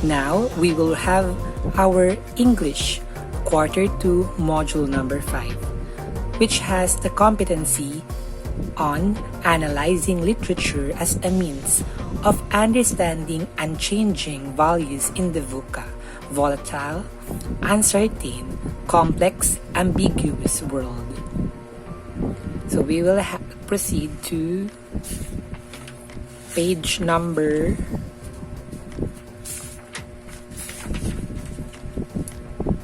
Now, we will have our English Quarter 2 Module number 5, which has the competency on analyzing literature as a means of understanding unchanging values in the VUCA, volatile, uncertain, complex, ambiguous world. So we will proceed to page number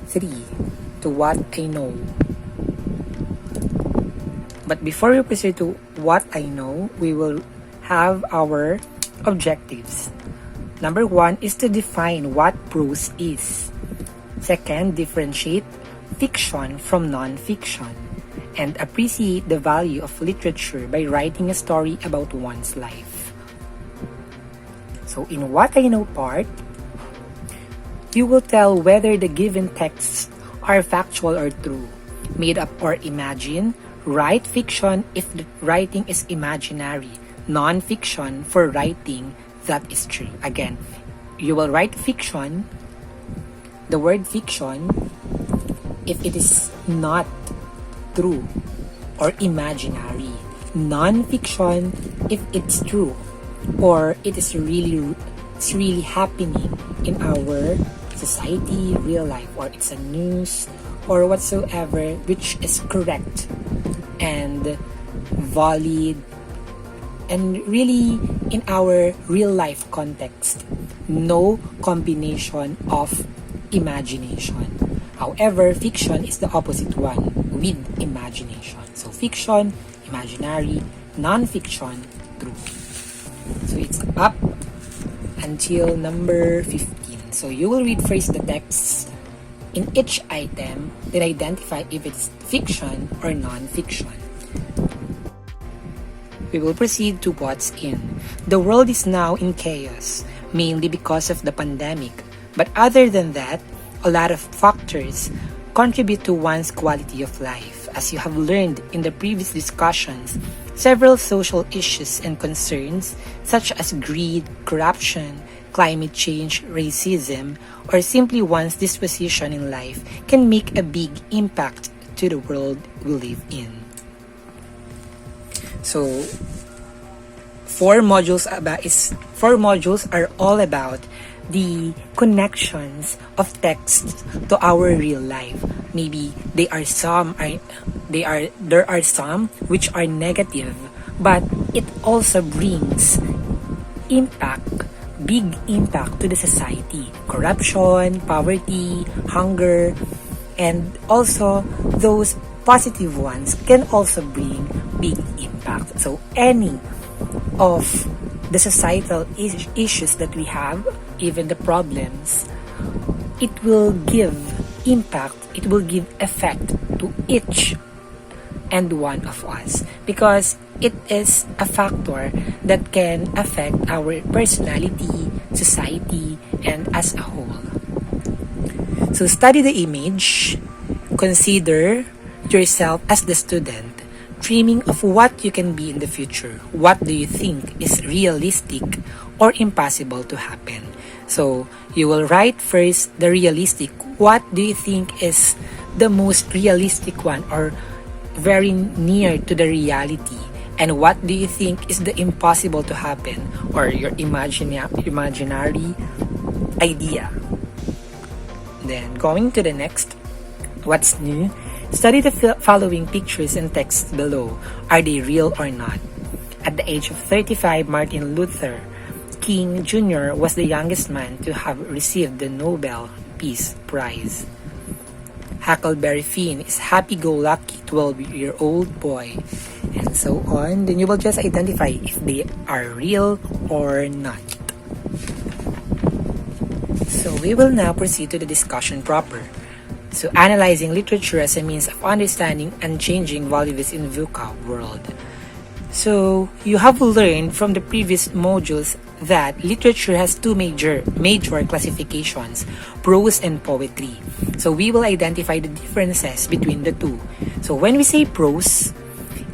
3, to what I know. But before we proceed to what I know, we will have our objectives. Number 1 is to define what prose is. Second, differentiate fiction from non-fiction and appreciate the value of literature by writing a story about one's life. So in what I know part, you will tell whether the given texts are factual or true, made up or imagined. Write fiction if the writing is imaginary, non-fiction for writing that is true. Again, you will write fiction, the word fiction, if it is not true or imaginary. Non-fiction if it's true or it is really happening in our society, real life, or it's a news or whatsoever which is correct and valid and really in our real life context. No combination of imagination. However, fiction is the opposite one with imagination. So fiction, imaginary, non-fiction, true. So it's up until number 15. So you will read first the text in each item, then identify if it's fiction or non-fiction. We will proceed to what's in. The world is now in chaos, mainly because of the pandemic. But other than that, a lot of factors contribute to one's quality of life. As you have learned in the previous discussions, several social issues and concerns such as greed, corruption, climate change, racism, or simply one's disposition in life can make a big impact to the world we live in. So, four modules are all about the connections of text to our real life. Maybe there are some which are negative, but it also brings big impact to the society. Corruption, poverty, hunger, and also those positive ones can also bring big impact. So any of the societal issues that we have, even the problems, it will give impact, it will give effect to each and one of us because it is a factor that can affect our personality, society, and as a whole. So study the image, consider yourself as the student, dreaming of what you can be in the future. What do you think is realistic or impossible to happen? So you will write first the realistic. What do you think is the most realistic one or very near to the reality? And what do you think is the impossible to happen or your imaginary idea? Then going to the next, what's new? Study the following pictures and texts below. Are they real or not? At the age of 35, Martin Luther King Jr. was the youngest man to have received the Nobel Peace Prize. Huckleberry Finn is happy-go-lucky 12-year-old boy, and so on. Then you will just identify if they are real or not. So we will now proceed to the discussion proper. So analyzing literature as a means of understanding unchanging values in VUCA world. So you have learned from the previous modules that literature has two major classifications, prose and poetry. So we will identify the differences between the two. So when we say prose,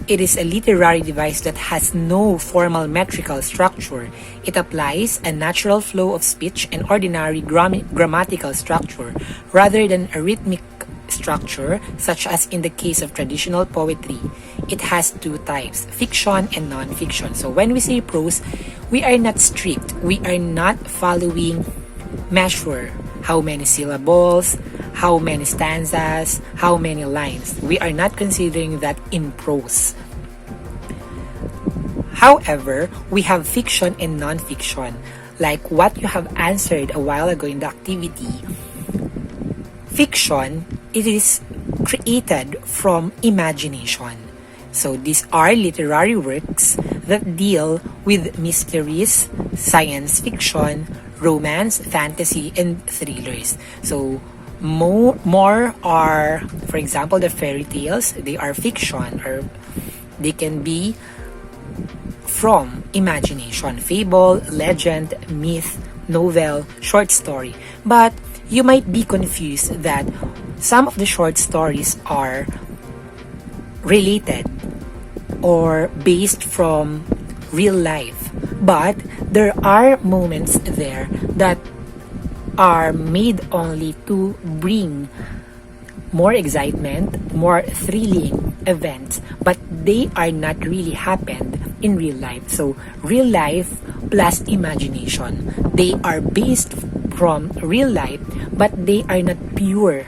It is a literary device that has no formal metrical structure. It applies a natural flow of speech and ordinary grammatical structure rather than a rhythmic structure such as in the case of traditional poetry. It has two types, fiction and non-fiction. So when we say prose, we are not strict. We are not following measure. How many syllables, how many stanzas, how many lines. We are not considering that in prose. However, we have fiction and non-fiction, like what you have answered a while ago in the activity. Fiction, it is created from imagination. So these are literary works that deal with mysteries, science fiction, romance, fantasy, and thrillers. So more are, for example, the fairy tales. They are fiction, or they can be from imagination. Fable, legend, myth, novel, short story. But you might be confused that some of the short stories are related or based from real life. But there are moments there that are made only to bring more excitement, more thrilling events, but they are not really happened in real life. So real life plus imagination. They are based from real life, but they are not pure.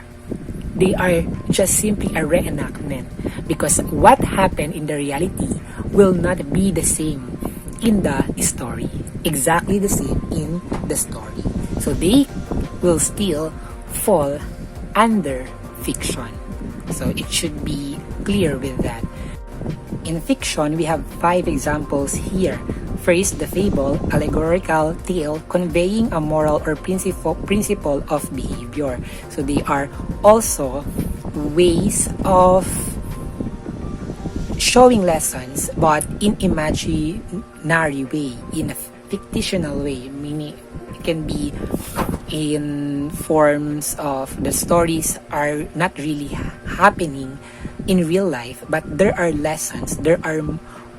They are just simply a reenactment, because what happened in the reality will not be the same in the story. Exactly the same in the story. So they will still fall under fiction. So it should be clear with that. In fiction, we have 5 examples here. First, the fable, allegorical tale conveying a moral or principle of behavior. So they are also ways of showing lessons, but in imaginary way, in a fictional way, meaning it can be in forms of the stories are not really happening in real life, but there are lessons, there are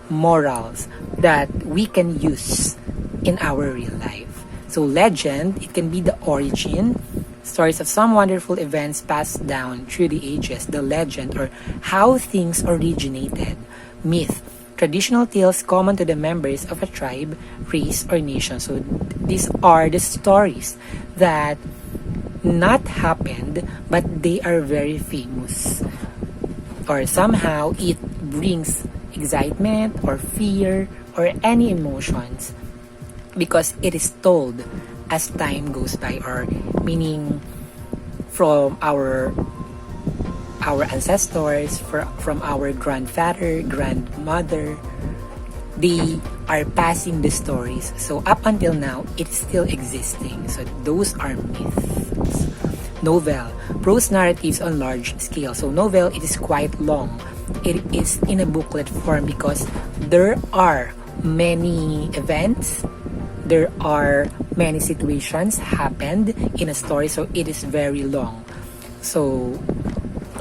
morals that we can use in our real life. So legend, it can be the origin, stories of some wonderful events passed down through the ages, the legend, or how things originated. Myth, traditional tales common to the members of a tribe, race, or nation. So these are the stories that not happened, but they are very famous. Or somehow it brings excitement or fear or any emotions because it is told as time goes by, or meaning from our ancestors, from our grandfather, grandmother, they are passing the stories. So up until now, it's still existing. So those are myths. Novel, prose narratives on large scale. So novel, it is quite long. It is in a booklet form because there are many events, there are many situations happened in a story, so it is very long. So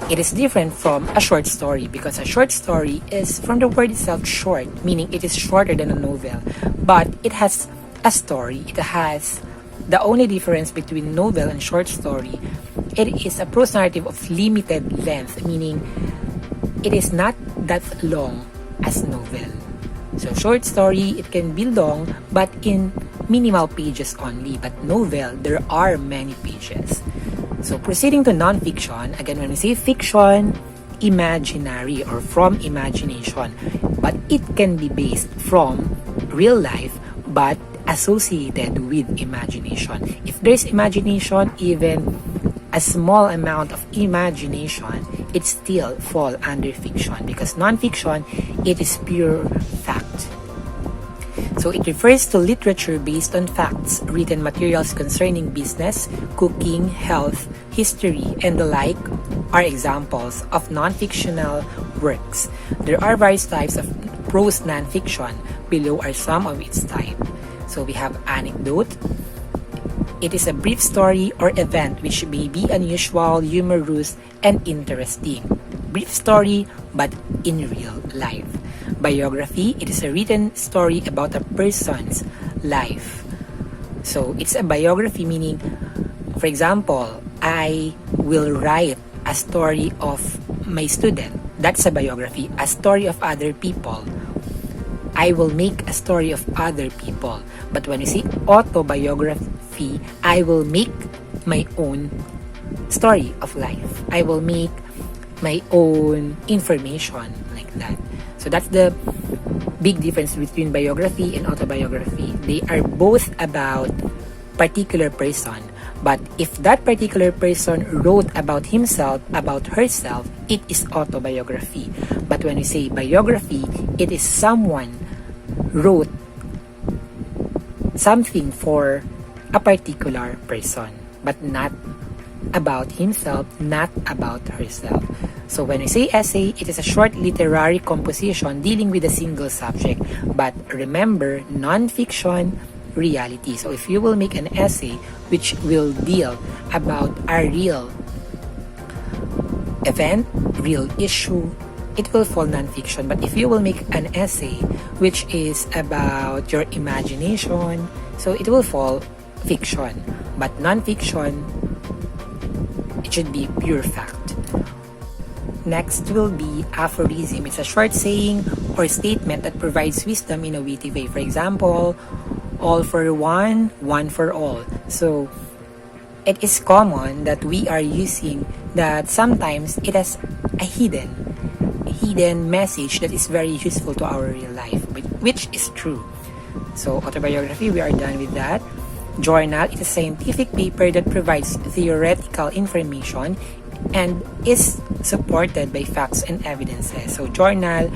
it is different from a short story, because a short story is from the word itself short, meaning it is shorter than a novel, but it has a story. It has the only difference between novel and short story. It is a prose narrative of limited length, meaning it is not that long as novel. So short story, it can be long but in minimal pages only, but novel, there are many pages. So proceeding to non-fiction, again, when we say fiction, imaginary or from imagination, but it can be based from real life but associated with imagination. If there's imagination, even a small amount of imagination, it still fall under fiction, because non-fiction, it is pure fact. So it refers to literature based on facts, written materials concerning business, cooking, health, history, and the like are examples of non-fictional works. There are various types of prose non-fiction. Below are some of its type. So we have anecdote. It is a brief story or event which may be unusual, humorous, and interesting. Brief story, but in real life. Biography, it is a written story about a person's life. So it's a biography, meaning, for example, I will write a story of my student. That's a biography. A story of other people. I will make a story of other people. But when we say autobiography, I will make my own story of life. I will make my own information like that. So that's the big difference between biography and autobiography. They are both about particular person. But if that particular person wrote about himself, about herself, it is autobiography. But when we say biography, it is someone wrote something for a particular person, but not about himself, not about herself. So when we say essay, it is a short literary composition dealing with a single subject. But remember, non-fiction, reality. So if you will make an essay which will deal about a real event, real issue, it will fall non-fiction. But if you will make an essay which is about your imagination, so it will fall fiction. But non-fiction, it should be pure fact. Next will be aphorism. It's a short saying or statement that provides wisdom in a witty way. For example, all for one, one for all. So it is common that we are using that sometimes it has a hidden message that is very useful to our real life, which is true. So autobiography, we are done with that. Journal is a scientific paper that provides theoretical information and is supported by facts and evidences. So journal,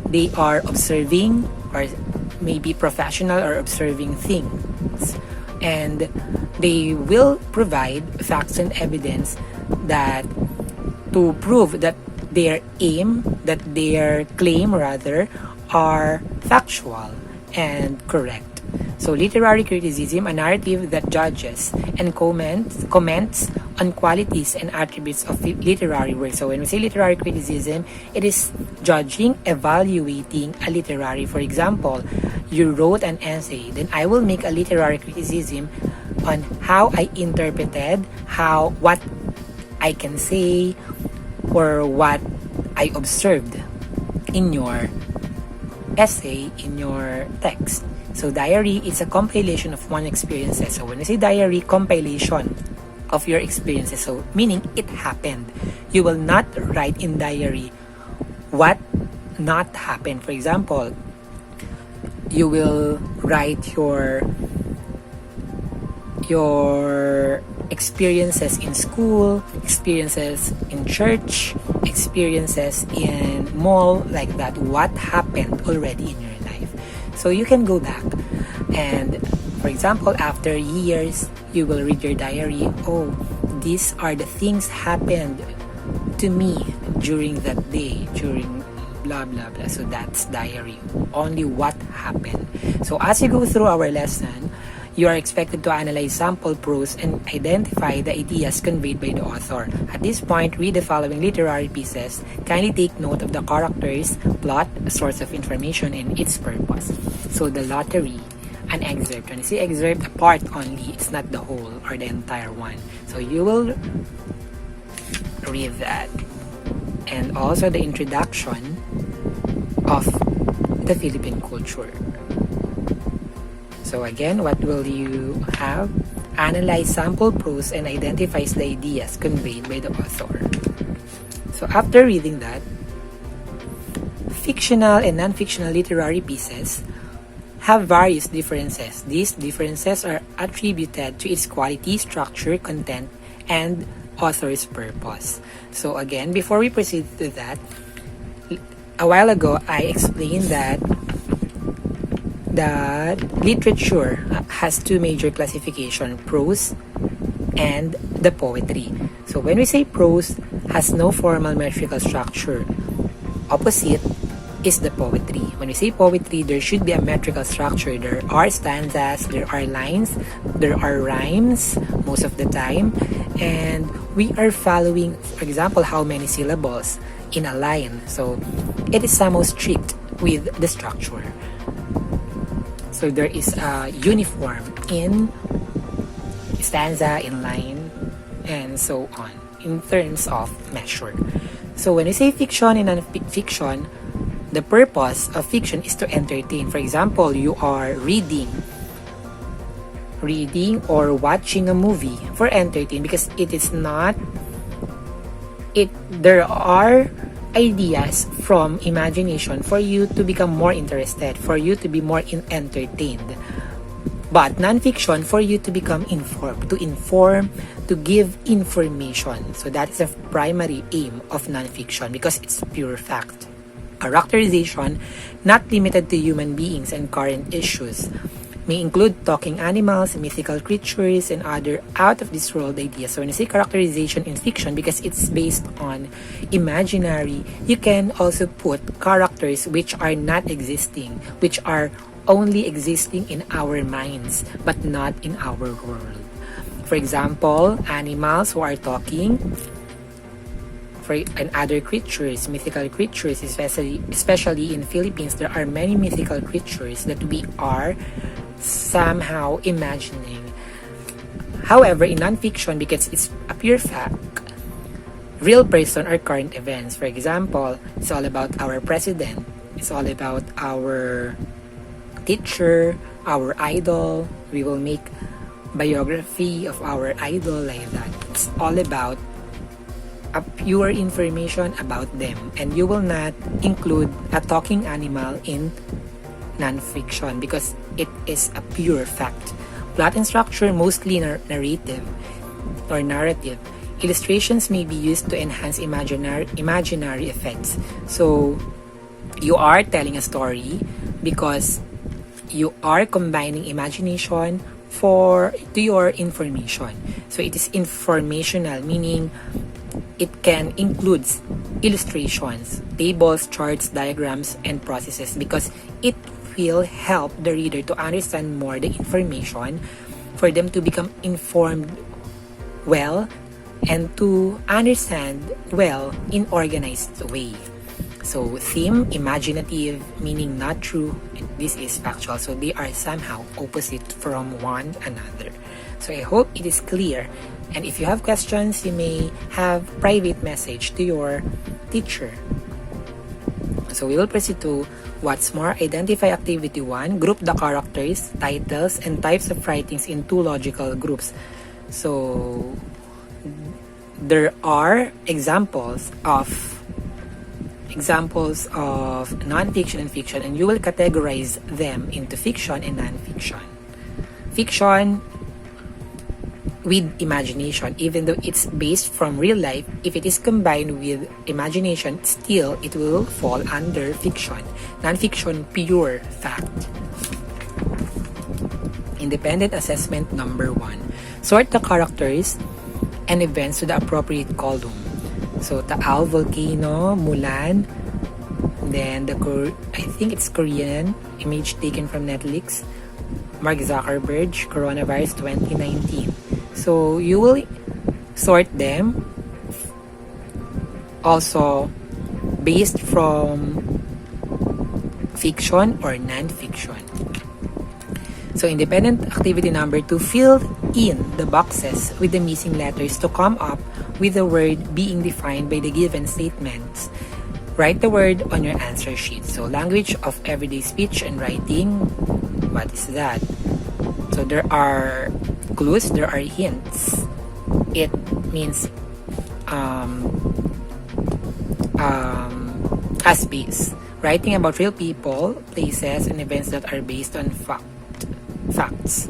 they are observing or maybe professional or observing things, and they will provide facts and evidence that to prove that their claim rather are factual and correct. So literary criticism, a narrative that judges and comments on qualities and attributes of literary work. So when we say literary criticism, it is judging, evaluating a literary. For example, you wrote an essay, then I will make a literary criticism on how I interpreted, what I can say, or what I observed in your essay, in your text. So diary is a compilation of one's experiences. So when we say diary, compilation of your experiences. So meaning it happened. You will not write in diary what not happened. For example, you will write your experiences in school, experiences in church, experiences in mall, like that. What happened already in your life. So you can go back and, for example, after years, you will read your diary. Oh, these are the things happened to me during that day, during blah blah blah. So that's diary, only what happened. So as you go through our lesson, you are expected to analyze sample prose and identify the ideas conveyed by the author. At this point, read the following literary pieces. Kindly take note of the characters, plot, source of information, and its purpose. So the lottery, an excerpt. When you say excerpt, a part only, it's not the whole or the entire one. So you will read that. And also the introduction of the Philippine culture. So again, what will you have? Analyze sample prose and identifies the ideas conveyed by the author. So after reading that, fictional and non-fictional literary pieces have various differences. These differences are attributed to its quality, structure, content, and author's purpose. So again, before we proceed to that, a while ago I explained that literature has two major classifications, prose and the poetry. So when we say prose has no formal metrical structure, opposite is the poetry. When we say poetry, there should be a metrical structure. There are stanzas, there are lines, there are rhymes most of the time, and we are following, for example, how many syllables in a line. So it is somehow strict with the structure. So there is a uniform in stanza, in line, and so on in terms of measure. So when we say fiction and non-fiction, the purpose of fiction is to entertain. For example, you are reading or watching a movie for entertain, because there are ideas from imagination for you to become more interested, for you to be more entertained. But non-fiction, for you to become informed, to give information. So that is the primary aim of non-fiction, because it's pure fact. Characterization, not limited to human beings and current issues, may include talking animals, mythical creatures, and other out-of-this-world ideas. So when you say characterization in fiction, because it's based on imaginary, you can also put characters which are not existing, which are only existing in our minds, but not in our world. For example, animals who are talking, and other creatures, mythical creatures, especially in Philippines, there are many mythical creatures that we are somehow imagining. However, in non-fiction, because it's a pure fact, real person or current events. For example, it's all about our president, it's all about our teacher, our idol. We will make biography of our idol, like that. It's all about a pure information about them, and you will not include a talking animal in non-fiction because it is a pure fact. Plot and structure, mostly narrative or narrative. Illustrations may be used to enhance imaginary effects. So you are telling a story because you are combining imagination to your information. So it is informational, meaning it can include illustrations, tables, charts, diagrams, and processes, because it will help the reader to understand more the information, for them to become informed well, and to understand well in organized way. So theme, imaginative, meaning not true, and this is factual. So they are somehow opposite from one another. So I hope it is clear. And if you have questions, you may have private message to your teacher. So we will proceed to what's more. Identify activity 1. Group the characters, titles, and types of writings in 2 logical groups. So there are examples of non-fiction and fiction, and you will categorize them into fiction and non-fiction. Fiction with imagination, even though it's based from real life, if it is combined with imagination, still it will fall under fiction. Non-fiction, pure fact. Independent assessment number 1. Sort the characters and events to the appropriate column. So Taal volcano, Mulan, then I think it's Korean image taken from Netflix, Mark Zuckerberg, coronavirus 2019. So you will sort them also based from fiction or non-fiction. So independent activity number 2, fill in the boxes with the missing letters to come up with the word being defined by the given statements. Write the word on your answer sheet. So language of everyday speech and writing, what is that? So there are clues, there are hints. It means as base. Writing about real people, places, and events that are based on facts.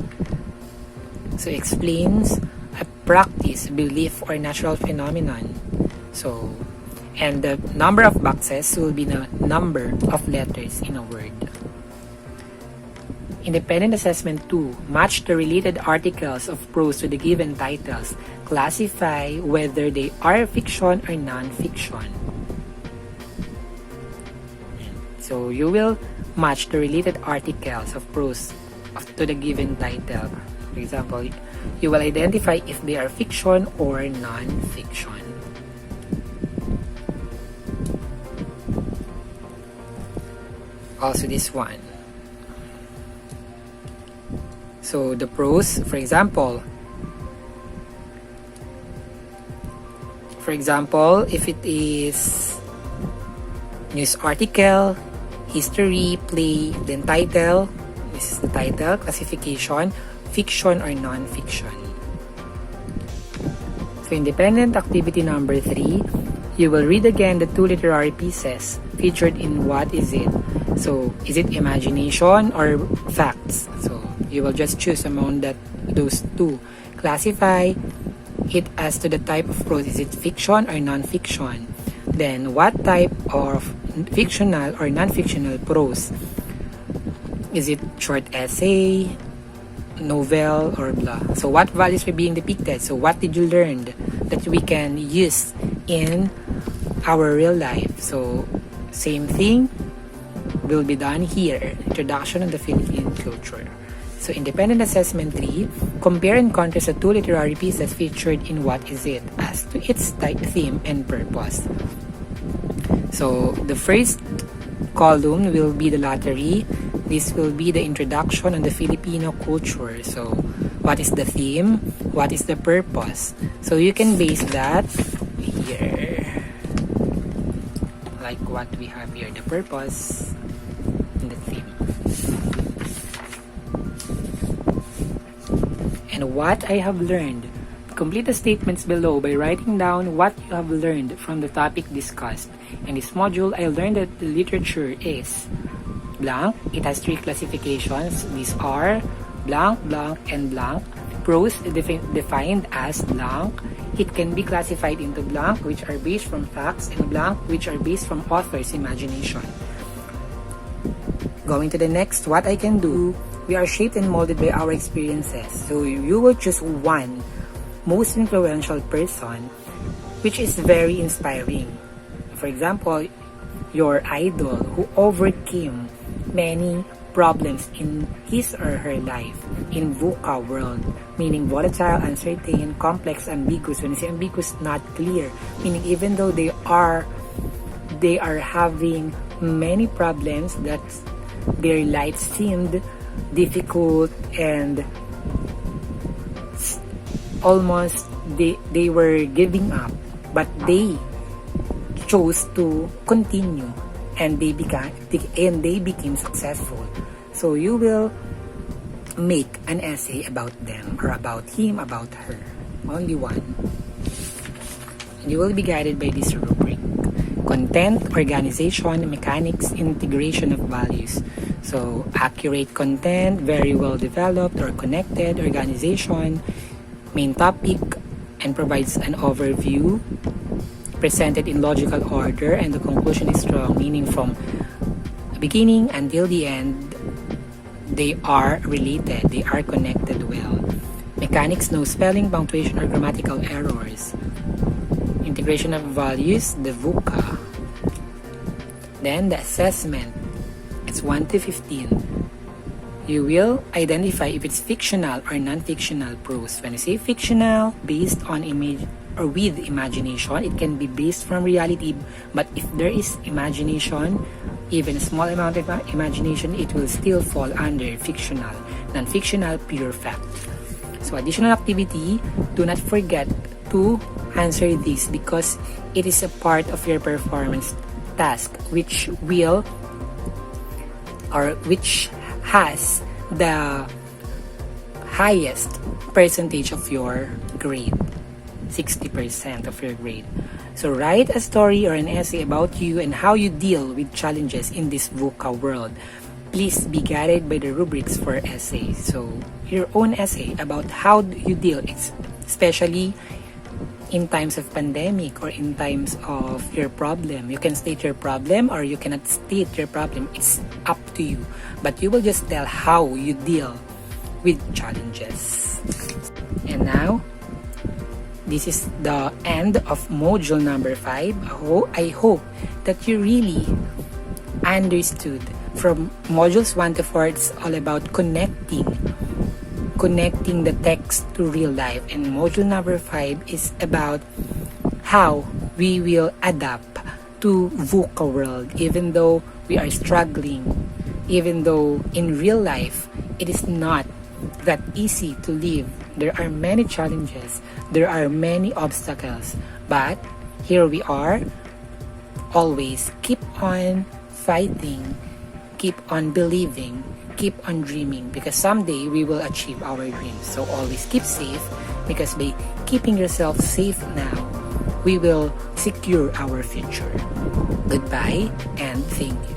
So explains a practice, belief, or natural phenomenon. So, and the number of boxes will be the number of letters in a word. Independent assessment 2. Match the related articles of prose to the given titles. Classify whether they are fiction or non-fiction. So you will match the related articles of prose to the given title. For example, you will identify if they are fiction or non-fiction. Also this one. So the prose, for example, if it is news article, history, play, then title, this is the title, classification, fiction or non-fiction. So independent activity number 3, you will read again the 2 literary pieces featured in what is it. So is it imagination or facts? So you will just choose among those 2. Classify it as to the type of prose. Is it fiction or non-fiction? Then what type of fictional or non-fictional prose? Is it short essay, novel, or blah? So what values were being depicted? So what did you learn that we can use in our real life? So same thing will be done here. Introduction on the Philippine culture. So independent assessment 3, compare and contrast the 2 literary pieces featured in what is it as to its type, theme, and purpose. So the first column will be the lottery. This will be the introduction on the Filipino culture. So what is the theme? What is the purpose? So you can base that here. Like what we have here, the purpose and the theme. And what I have learned. Complete the statements below by writing down what you have learned from the topic discussed. In this module, I learned that the literature is blank. It has 3 classifications. These are blank, blank, and blank. Prose defined as blank. It can be classified into blank, which are based from facts, and blank, which are based from author's imagination. Going to the next, what I can do. We are shaped and molded by our experiences. So you will choose one most influential person which is very inspiring. For example, your idol who overcame many problems in his or her life in VUCA world, meaning volatile, uncertain, complex, ambiguous. When you say ambiguous, not clear, meaning even though they are having many problems, that their life seemed difficult and almost they were giving up, but they chose to continue and they became successful. So you will make an essay about them or about him, about her, only one. And you will be guided by this rubric: content, organization, mechanics, integration of values. So accurate content, very well developed or connected, organization, main topic, and provides an overview, presented in logical order, and the conclusion is strong, meaning from the beginning until the end, they are related, they are connected well. Mechanics, no spelling, punctuation, or grammatical errors. Integration of values, the VUCA. Then the assessment, it's 1 to 15. You will identify if it's fictional or non-fictional prose. When you say fictional, based on image or with imagination, it can be based from reality, but if there is imagination, even a small amount of imagination, it will still fall under fictional. Non-fictional, pure fact. So additional activity, do not forget to answer this because it is a part of your performance task which has the highest percentage of your grade, 60% of your grade. So write a story or an essay about you and how you deal with challenges in this VUCA world. Please be guided by the rubrics for essays. So your own essay about how you deal, especially in times of pandemic or in times of your problem. You can state your problem or you cannot state your problem. It's up to you. But you will just tell how you deal with challenges. And now, this is the end of module number 5. I hope that you really understood. From modules 1 to 4, it's all about connecting the text to real life, and module number 5 is about how we will adapt to VUCA world even though we are struggling even though in real life, it is not that easy to live. There are many challenges, there are many obstacles, but here we are. Always keep on fighting, keep on believing, keep on dreaming, because someday we will achieve our dreams. So always keep safe, because by keeping yourself safe now, we will secure our future. Goodbye and thank you.